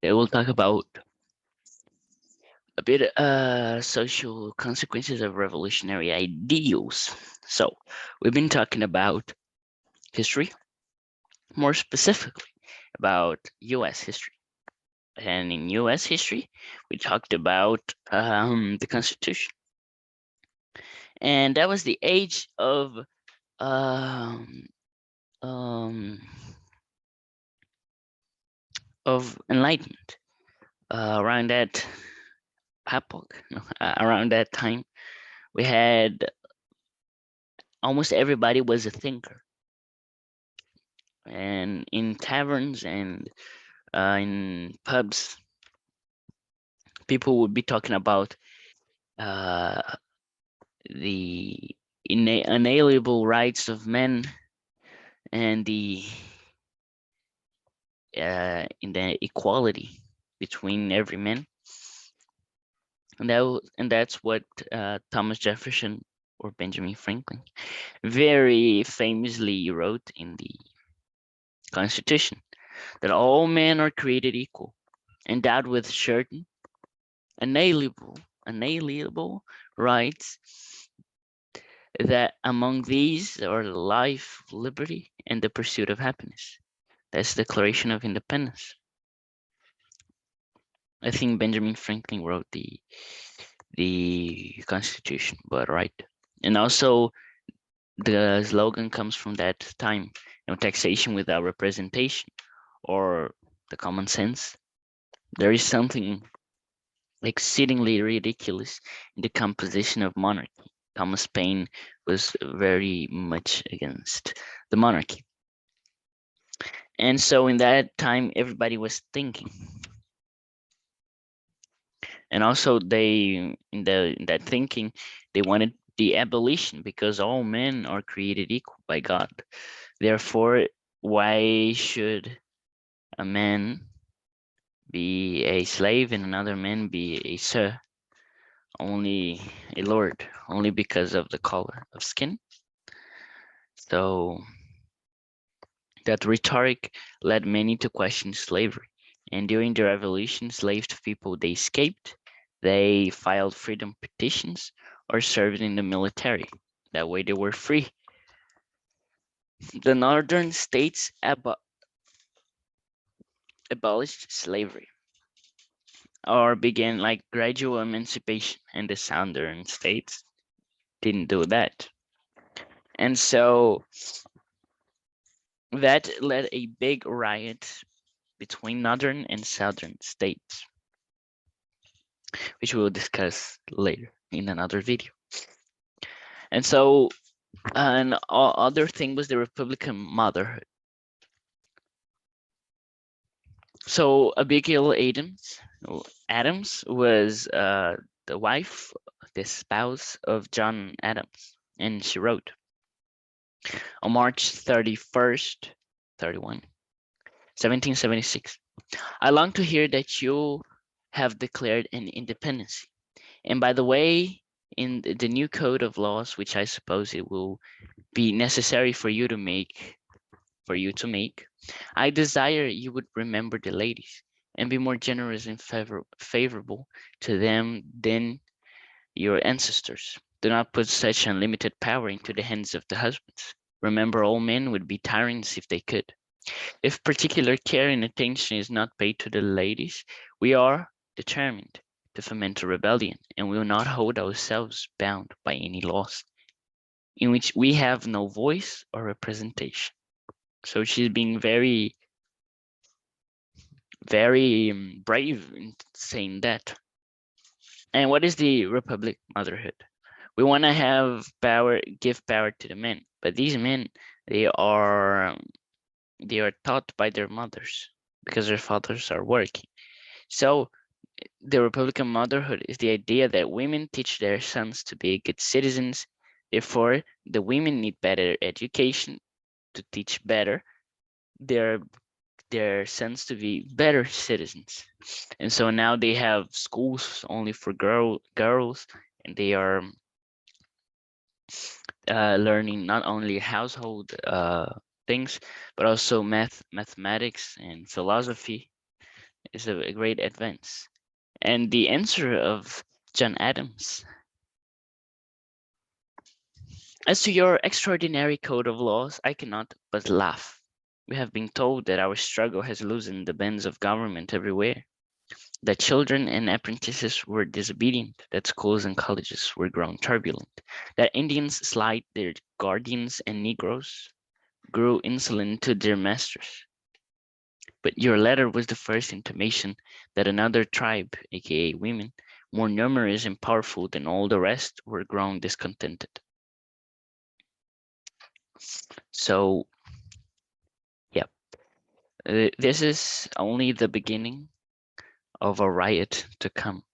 They will talk about a bit social consequences of revolutionary ideals. So we've been talking about history, more specifically about U.S. history. And in U.S. history, we talked about the Constitution, and that was the age um, um, of enlightenment. Around that epoch, no, around that time, we had almost everybody was a thinker, and in taverns and in pubs, people would be talking about uh, the inalienable rights of men and the in the equality between every man, and that's what Thomas Jefferson or Benjamin Franklin very famously wrote in the Constitution, that all men are created equal, endowed with certain inalienable inalienable rights, that among these are life, liberty, and the pursuit of happiness. That's the Declaration of Independence. I think Benjamin Franklin wrote the Constitution, but right. And also the slogan comes from that time, taxation without representation, or the common sense. There is something exceedingly ridiculous in the composition of monarchy. Thomas Paine was very much against the monarchy. And so in that time, everybody was thinking. And also in that thinking, they wanted the abolition because all men are created equal by God. Therefore, why should a man be a slave and another man be a sir, only a lord, only because of the color of skin? So that rhetoric led many to question slavery. And during the revolution, enslaved people, they escaped, they filed freedom petitions, or served in the military. That way they were free. The northern states abolished slavery or began like gradual emancipation, and the southern states didn't do that. And so that led a big riot between northern and southern states, which we will discuss later in another video. And so an other thing was the Republican motherhood. So Abigail Adams was the wife, the spouse of John Adams, and she wrote on March 31st, 31, 1776, I long to hear that you have declared an independence. And by the way, in the new code of laws, which I suppose it will be necessary for you to make, I desire you would remember the ladies and be more generous and favorable to them than your ancestors. Do not put such unlimited power into the hands of the husbands. Remember, all men would be tyrants if they could. If particular care and attention is not paid to the ladies, we are determined to foment a rebellion, and will not hold ourselves bound by any laws in which we have no voice or representation. So she's being very, very brave in saying that. And what is the Republic motherhood? We want to have power, give power to the men, but these men, they are they are taught by their mothers because their fathers are working. So the Republican motherhood is the idea that women teach their sons to be good citizens. Therefore, the women need better education to teach better their their sons to be better citizens. And so now they have schools only for girls, and they are learning not only household things, but also mathematics and philosophy. is a great advance. And the answer of John Adams. As to your extraordinary code of laws, I cannot but laugh. We have been told that our struggle has loosened the bands of government everywhere, that children and apprentices were disobedient, that schools and colleges were grown turbulent, that Indians slight their guardians and Negroes grew insolent to their masters. But your letter was the first intimation that another tribe, aka women, more numerous and powerful than all the rest, were grown discontented. So, yeah, this is only the beginning of a riot to come.